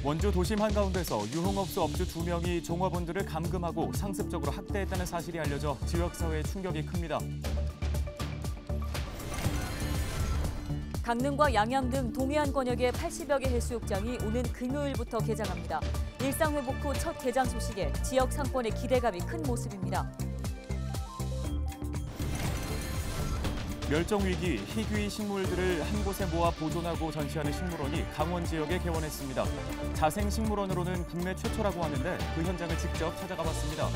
원주 도심 한가운데서 유흥업소 업주 2명이 종업원들을 감금하고 상습적으로 학대했다는 사실이 알려져 지역사회에 충격이 큽니다. 강릉과 양양 등 동해안 권역의 80여 개 해수욕장이 오는 금요일부터 개장합니다. 일상 회복 후 첫 개장 소식에 지역 상권의 기대감이 큰 모습입니다. 멸종위기, 희귀 식물들을 한 곳에 모아 보존하고 전시하는 식물원이 강원 지역에 개원했습니다. 자생식물원으로는 국내 최초라고 하는데 그 현장을 직접 찾아가 봤습니다.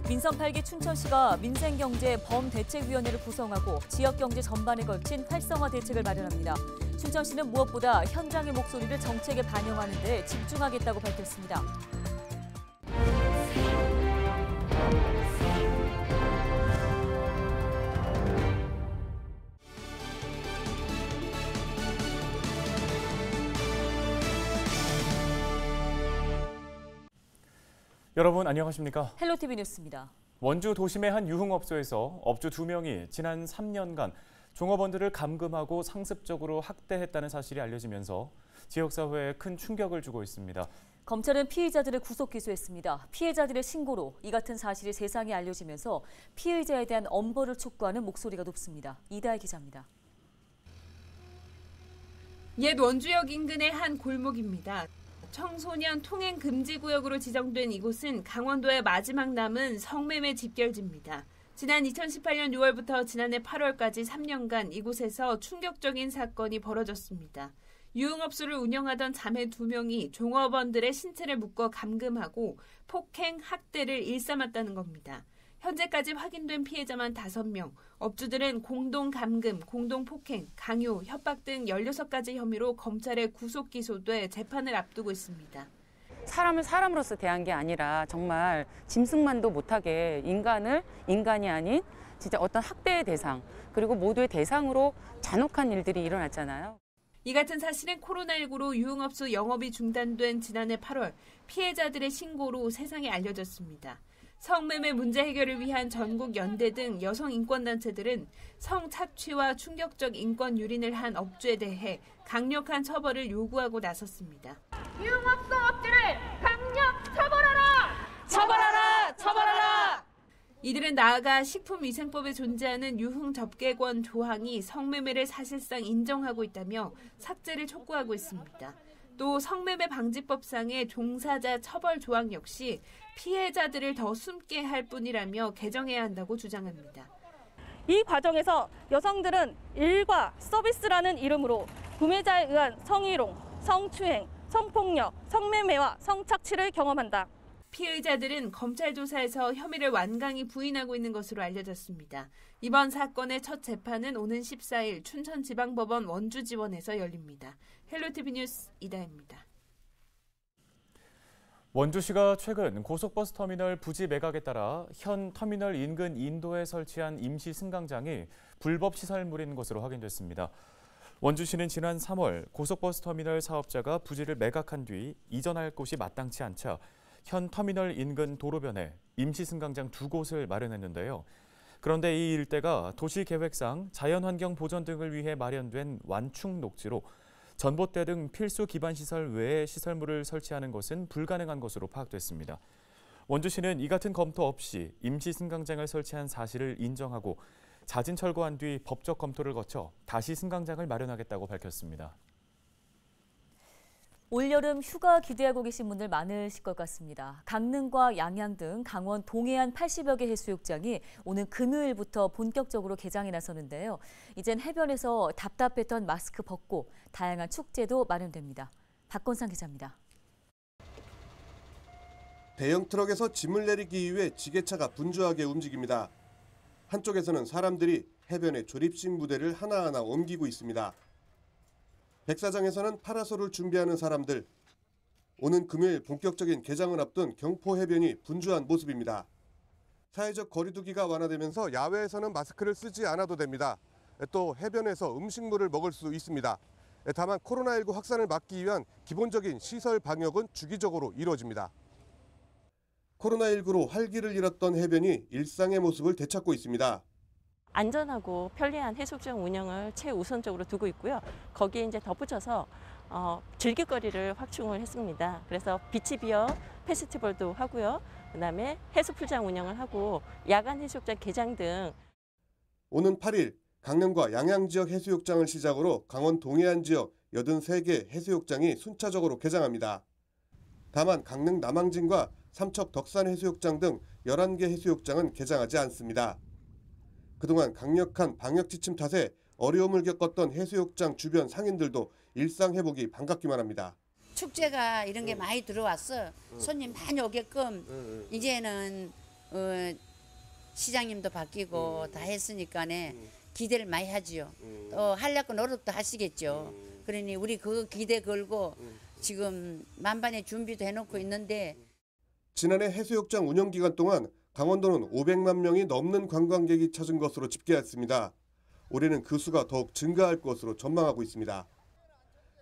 민선 8기 춘천시가 민생경제 범대책위원회를 구성하고 지역경제 전반에 걸친 활성화 대책을 마련합니다. 춘천시는 무엇보다 현장의 목소리를 정책에 반영하는 데 집중하겠다고 밝혔습니다. 여러분 안녕하십니까? 헬로티비 뉴스입니다. 원주 도심의 한 유흥업소에서 업주 2명이 지난 3년간 종업원들을 감금하고 상습적으로 학대했다는 사실이 알려지면서 지역사회에 큰 충격을 주고 있습니다. 검찰은 피의자들을 구속 기소했습니다. 피해자들의 신고로 이 같은 사실이 세상에 알려지면서 피의자에 대한 엄벌을 촉구하는 목소리가 높습니다. 이다혜 기자입니다. 옛 원주역 인근의 한 골목입니다. 청소년 통행 금지 구역으로 지정된 이곳은 강원도의 마지막 남은 성매매 집결지입니다. 지난 2018년 6월부터 지난해 8월까지 3년간 이곳에서 충격적인 사건이 벌어졌습니다. 유흥업소를 운영하던 자매 2명이 종업원들의 신체를 묶어 감금하고 폭행, 학대를 일삼았다는 겁니다. 현재까지 확인된 피해자만 5명, 업주들은 공동 감금, 공동 폭행, 강요, 협박 등 16가지 혐의로 검찰에 구속 기소돼 재판을 앞두고 있습니다. 사람을 사람으로서 대한 게 아니라 정말 짐승만도 못하게 인간을 인간이 아닌 진짜 어떤 학대의 대상, 그리고 모두의 대상으로 잔혹한 일들이 일어났잖아요. 이 같은 사실은 코로나19로 유흥업소 영업이 중단된 지난해 8월 피해자들의 신고로 세상에 알려졌습니다. 성매매 문제 해결을 위한 전국 연대 등 여성 인권단체들은 성착취와 충격적 인권 유린을 한 업주에 대해 강력한 처벌을 요구하고 나섰습니다. 유흥업소 업주를 강력 처벌하라! 처벌하라! 처벌하라! 이들은 나아가 식품위생법에 존재하는 유흥접객권 조항이 성매매를 사실상 인정하고 있다며 삭제를 촉구하고 있습니다. 또 성매매 방지법상의 종사자 처벌 조항 역시 피해자들을 더 숨게 할 뿐이라며 개정해야 한다고 주장합니다. 이 과정에서 여성들은 일과 서비스라는 이름으로 구매자에 의한 성희롱, 성추행, 성폭력, 성매매와 성착취를 경험한다. 피의자들은 검찰 조사에서 혐의를 완강히 부인하고 있는 것으로 알려졌습니다. 이번 사건의 첫 재판은 오는 14일 춘천지방법원 원주지원에서 열립니다. 헬로티비 뉴스 이다혜입니다. 원주시가 최근 고속버스 터미널 부지 매각에 따라 현 터미널 인근 인도에 설치한 임시 승강장이 불법 시설물인 것으로 확인됐습니다. 원주시는 지난 3월 고속버스 터미널 사업자가 부지를 매각한 뒤 이전할 곳이 마땅치 않자 현 터미널 인근 도로변에 임시 승강장 2곳을 마련했는데요. 그런데 이 일대가 도시계획상 자연환경 보전 등을 위해 마련된 완충 녹지로 전봇대 등 필수 기반시설 외의 시설물을 설치하는 것은 불가능한 것으로 파악됐습니다. 원주시는 이 같은 검토 없이 임시 승강장을 설치한 사실을 인정하고 자진 철거한 뒤 법적 검토를 거쳐 다시 승강장을 마련하겠다고 밝혔습니다. 올여름 휴가 기대하고 계신 분들 많으실 것 같습니다. 강릉과 양양 등 강원 동해안 80여 개 해수욕장이 오는 금요일부터 본격적으로 개장에 나서는데요. 이젠 해변에서 답답했던 마스크 벗고 다양한 축제도 마련됩니다. 박건상 기자입니다. 대형 트럭에서 짐을 내리기 위해 지게차가 분주하게 움직입니다. 한쪽에서는 사람들이 해변에 조립식 무대를 하나하나 옮기고 있습니다. 백사장에서는 파라솔을 준비하는 사람들. 오는 금요일 본격적인 개장을 앞둔 경포 해변이 분주한 모습입니다. 사회적 거리두기가 완화되면서 야외에서는 마스크를 쓰지 않아도 됩니다. 또 해변에서 음식물을 먹을 수 있습니다. 다만 코로나19 확산을 막기 위한 기본적인 시설 방역은 주기적으로 이루어집니다. 코로나19로 활기를 잃었던 해변이 일상의 모습을 되찾고 있습니다. 안전하고 편리한 해수욕장 운영을 최우선적으로 두고 있고요. 거기에 이제 덧붙여서 즐길거리를 확충을 했습니다. 그래서 비치비어 페스티벌도 하고요. 그다음에 해수풀장 운영을 하고 야간 해수욕장 개장 등. 오는 8일 강릉과 양양 지역 해수욕장을 시작으로 강원 동해안 지역 83개 해수욕장이 순차적으로 개장합니다. 다만 강릉 남항진과 삼척 덕산 해수욕장 등 11개 해수욕장은 개장하지 않습니다. 그동안 강력한 방역 지침 탓에 어려움을 겪었던 해수욕장 주변 상인들도 일상 회복이 반갑기만 합니다. 축제가 이런 게 많이 들어왔어. 손님 많이 오게끔 이제는 시장님도 바뀌고 다 했으니까네 기대를 많이 하지요. 또 하려고 노력도 하시겠죠. 그러니 우리 그 기대 걸고 지금 만반의 준비도 해놓고 있는데. 지난해 해수욕장 운영 기간 동안 강원도는 500만 명이 넘는 관광객이 찾은 것으로 집계했습니다. 올해는 그 수가 더욱 증가할 것으로 전망하고 있습니다.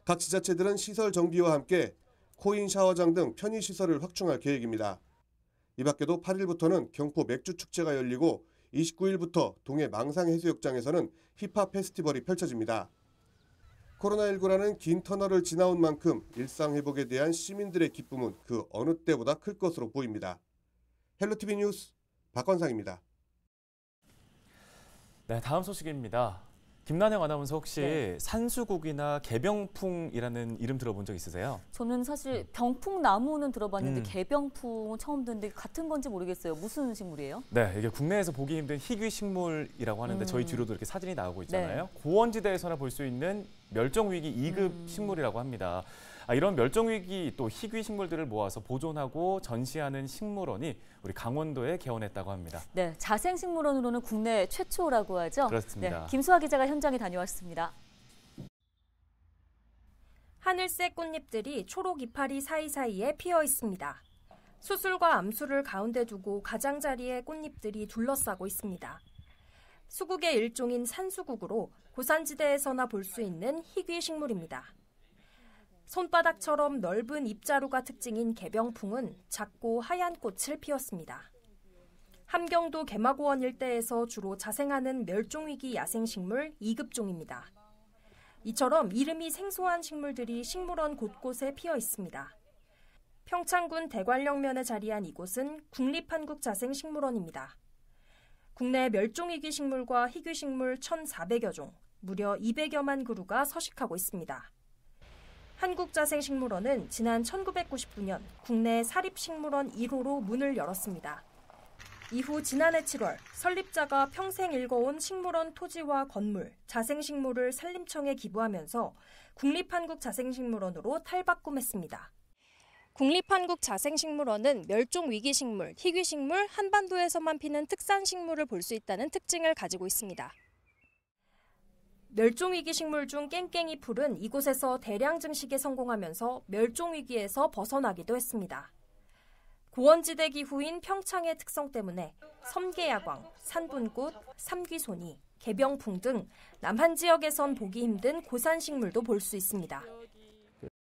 각 지자체들은 시설 정비와 함께 코인 샤워장 등 편의시설을 확충할 계획입니다. 이 밖에도 8일부터는 경포 맥주축제가 열리고 29일부터 동해 망상해수욕장에서는 힙합 페스티벌이 펼쳐집니다. 코로나19라는 긴 터널을 지나온 만큼 일상 회복에 대한 시민들의 기쁨은 그 어느 때보다 클 것으로 보입니다. 헬로티비 뉴스 박건상입니다. 네, 다음 소식입니다. 김난영 아나운서 혹시 산수국이나 개병풍이라는 이름 들어본 적 있으세요? 저는 사실 병풍나무는 들어봤는데 개병풍은 처음 듣는데 같은 건지 모르겠어요. 무슨 식물이에요? 네, 이게 국내에서 보기 힘든 희귀 식물이라고 하는데 저희 뒤로도 이렇게 사진이 나오고 있잖아요. 고원지대에서나 볼 수 있는 멸종위기 2급 식물이라고 합니다. 이런 멸종위기 또 희귀 식물들을 모아서 보존하고 전시하는 식물원이 우리 강원도에 개원했다고 합니다. 네, 자생식물원으로는 국내 최초라고 하죠. 그렇습니다. 네, 김수아 기자가 현장에 다녀왔습니다. 하늘색 꽃잎들이 초록 이파리 사이사이에 피어 있습니다. 수술과 암수를 가운데 두고 가장자리에 꽃잎들이 둘러싸고 있습니다. 수국의 일종인 산수국으로 고산지대에서나 볼 수 있는 희귀 식물입니다. 손바닥처럼 넓은 잎자루가 특징인 개병풍은 작고 하얀 꽃을 피웠습니다. 함경도 개마고원 일대에서 주로 자생하는 멸종위기 야생식물 2급종입니다. 이처럼 이름이 생소한 식물들이 식물원 곳곳에 피어 있습니다. 평창군 대관령면에 자리한 이곳은 국립한국자생식물원입니다. 국내 멸종위기 식물과 희귀식물 1,400여 종, 무려 200여만 그루가 서식하고 있습니다. 한국자생식물원은 지난 1999년 국내 사립식물원 1호로 문을 열었습니다. 이후 지난해 7월 설립자가 평생 읽어온 식물원 토지와 건물, 자생식물을 산림청에 기부하면서 국립한국자생식물원으로 탈바꿈했습니다. 국립한국자생식물원은 멸종위기식물, 희귀식물, 한반도에서만 피는 특산식물을 볼 수 있다는 특징을 가지고 있습니다. 멸종위기 식물 중 깽깽이 풀은 이곳에서 대량 증식에 성공하면서 멸종위기에서 벗어나기도 했습니다. 고원지대 기후인 평창의 특성 때문에 섬계야광, 산분꽃, 삼귀소니, 개병풍 등 남한 지역에선 보기 힘든 고산식물도 볼 수 있습니다.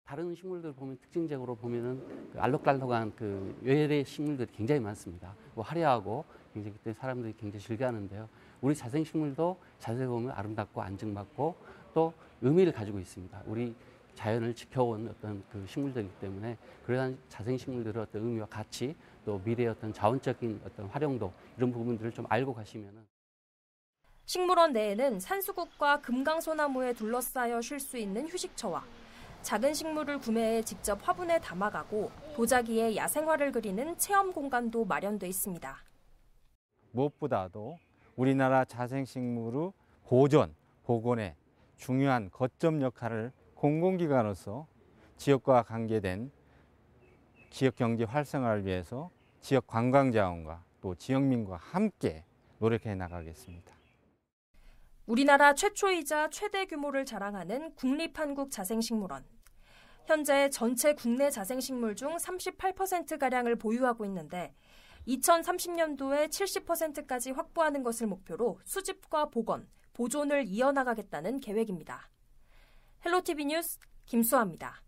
다른 식물들 보면 특징적으로 보면은 알록달록한 외래 식물들이 굉장히 많습니다. 화려하고 굉장히 그때 사람들이 굉장히 즐겨하는데요. 우리 자생식물도 자세히 보면 아름답고 안증맞고 또 의미를 가지고 있습니다. 우리 자연을 지켜온 어떤 그 식물들이기 때문에 그러한 자생식물들의 어떤 의미와 가치 또 미래의 어떤 자원적인 어떤 활용도 이런 부분들을 좀 알고 가시면은. 식물원 내에는 산수국과 금강소나무에 둘러싸여 쉴 수 있는 휴식처와 작은 식물을 구매해 직접 화분에 담아가고 도자기에 야생화를 그리는 체험 공간도 마련돼 있습니다. 무엇보다도 우리나라 자생식물의 보존, 복원에 중요한 거점 역할을 공공기관으로서 지역과 관계된 지역 경제 활성화를 위해서 지역 관광자원과 또 지역민과 함께 노력해 나가겠습니다. 우리나라 최초이자 최대 규모를 자랑하는 국립한국자생식물원. 현재 전체 국내 자생식물 중 38%가량을 보유하고 있는데 2030년도에 70%까지 확보하는 것을 목표로 수집과 복원, 보존을 이어나가겠다는 계획입니다. 헬로티비 뉴스 김수아입니다.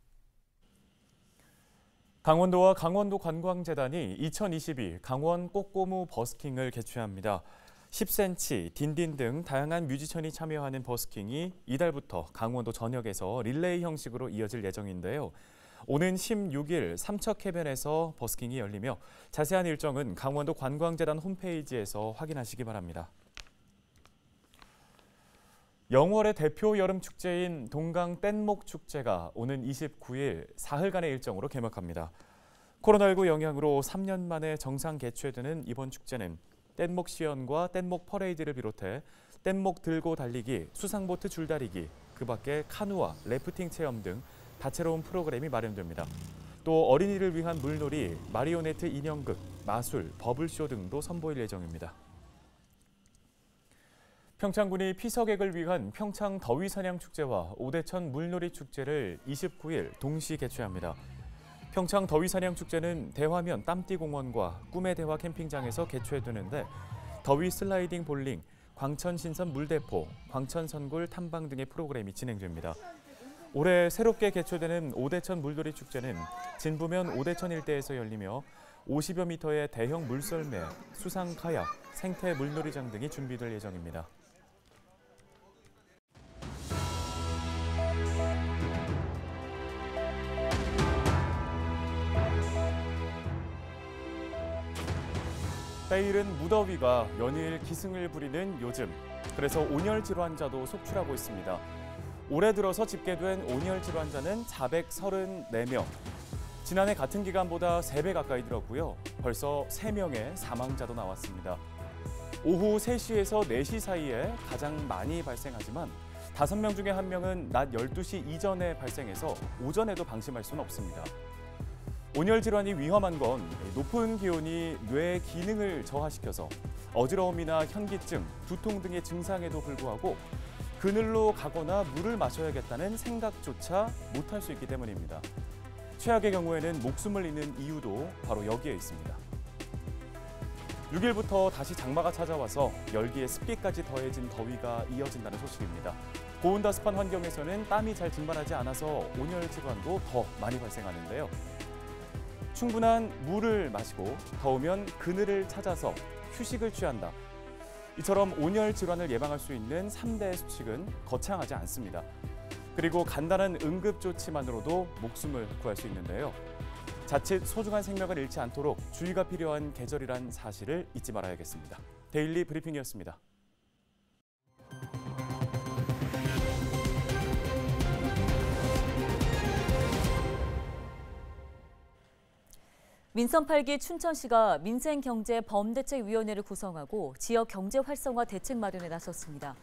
강원도와 강원도관광재단이 2022 강원 꼬꼬무 버스킹을 개최합니다. 10cm, 딘딘 등 다양한 뮤지션이 참여하는 버스킹이 이달부터 강원도 전역에서 릴레이 형식으로 이어질 예정인데요. 오는 16일 삼척해변에서 버스킹이 열리며 자세한 일정은 강원도 관광재단 홈페이지에서 확인하시기 바랍니다. 영월의 대표 여름 축제인 동강 뗏목 축제가 오는 29일 사흘간의 일정으로 개막합니다. 코로나19 영향으로 3년 만에 정상 개최되는 이번 축제는 뗏목 시연과 뗏목 퍼레이드를 비롯해 뗏목 들고 달리기, 수상보트 줄다리기, 그 밖에 카누와 래프팅 체험 등 다채로운 프로그램이 마련됩니다. 또 어린이를 위한 물놀이, 마리오네트 인형극, 마술, 버블쇼 등도 선보일 예정입니다. 평창군이 피서객을 위한 평창 더위사냥축제와 오대천 물놀이 축제를 29일 동시 개최합니다. 평창 더위사냥축제는 대화면 땀띠공원과 꿈의 대화 캠핑장에서 개최되는데 더위 슬라이딩 볼링, 광천신선 물대포, 광천선골 탐방 등의 프로그램이 진행됩니다. 올해 새롭게 개최되는 오대천 물놀이 축제는 진부면 오대천 일대에서 열리며 50여 미터의 대형 물썰매, 수상 카약, 생태 물놀이장 등이 준비될 예정입니다. 때이른 무더위가 연일 기승을 부리는 요즘. 그래서 온열 질환자도 속출하고 있습니다. 올해 들어서 집계된 온열 질환자는 434명. 지난해 같은 기간보다 3배 가까이 늘었고요. 벌써 3명의 사망자도 나왔습니다. 오후 3시에서 4시 사이에 가장 많이 발생하지만 5명 중에 1명은 낮 12시 이전에 발생해서 오전에도 방심할 수는 없습니다. 온열 질환이 위험한 건 높은 기온이 뇌의 기능을 저하시켜서 어지러움이나 현기증, 두통 등의 증상에도 불구하고 그늘로 가거나 물을 마셔야겠다는 생각조차 못할 수 있기 때문입니다. 최악의 경우에는 목숨을 잃는 이유도 바로 여기에 있습니다. 6일부터 다시 장마가 찾아와서 열기에 습기까지 더해진 더위가 이어진다는 소식입니다. 고온다습한 환경에서는 땀이 잘 증발하지 않아서 온열 질환도 더 많이 발생하는데요. 충분한 물을 마시고 더우면 그늘을 찾아서 휴식을 취한다. 이처럼 온열 질환을 예방할 수 있는 3대 수칙은 거창하지 않습니다. 그리고 간단한 응급 조치만으로도 목숨을 구할 수 있는데요. 자칫 소중한 생명을 잃지 않도록 주의가 필요한 계절이란 사실을 잊지 말아야겠습니다. 데일리 브리핑이었습니다. 민선 8기 춘천시가 민생경제범대책위원회를 구성하고 지역 경제 활성화 대책 마련에 나섰습니다.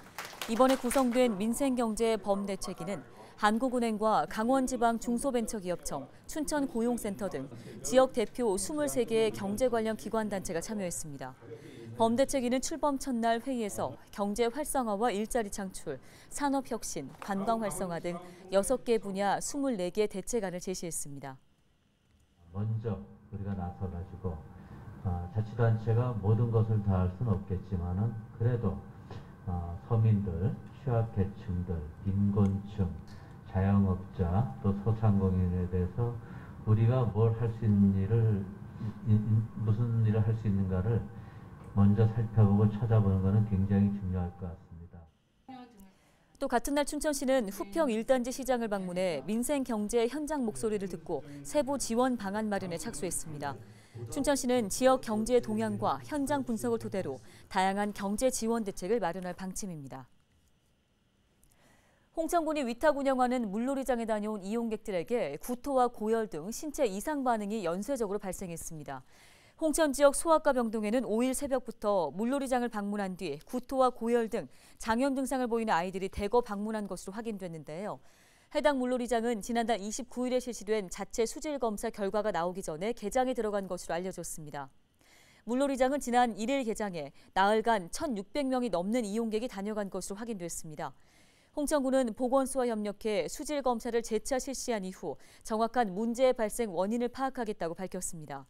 이번에 구성된 민생경제범대책위는 한국은행과 강원지방중소벤처기업청, 춘천고용센터 등 지역 대표 23개의 경제 관련 기관단체가 참여했습니다. 범대책위는 출범 첫날 회의에서 경제 활성화와 일자리 창출, 산업혁신, 관광 활성화 등 6개 분야 24개 대책안을 제시했습니다. 먼저 우리가 나서가지고 자치단체가 모든 것을 다 할 수는 없겠지만은 그래도 서민들, 취약계층들, 빈곤층, 자영업자 또 소상공인에 대해서 우리가 뭘 할 수 있는 일을 무슨 일을 할 수 있는가를 먼저 살펴보고 찾아보는 것은 굉장히 중요할 것 같습니다. 또 같은 날 춘천시는 후평 1단지 시장을 방문해 민생 경제 현장 목소리를 듣고 세부 지원 방안 마련에 착수했습니다. 춘천시는 지역 경제 동향과 현장 분석을 토대로 다양한 경제 지원 대책을 마련할 방침입니다. 홍천군이 위탁 운영하는 물놀이장에 다녀온 이용객들에게 구토와 고열 등 신체 이상 반응이 연쇄적으로 발생했습니다. 홍천 지역 소아과 병동에는 5일 새벽부터 물놀이장을 방문한 뒤 구토와 고열 등 장염 증상을 보이는 아이들이 대거 방문한 것으로 확인됐는데요. 해당 물놀이장은 지난달 29일에 실시된 자체 수질 검사 결과가 나오기 전에 개장에 들어간 것으로 알려졌습니다. 물놀이장은 지난 1일 개장해 나흘간 1,600명이 넘는 이용객이 다녀간 것으로 확인됐습니다. 홍천군은 보건소와 협력해 수질 검사를 재차 실시한 이후 정확한 문제 발생 원인을 파악하겠다고 밝혔습니다.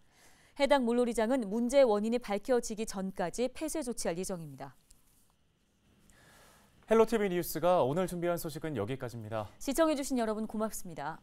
해당 물놀이장은 문제 원인이 밝혀지기 전까지 폐쇄 조치할 예정입니다. 헬로티비 뉴스가 오늘 준비한 소식은 여기까지입니다. 시청해주신 여러분 고맙습니다.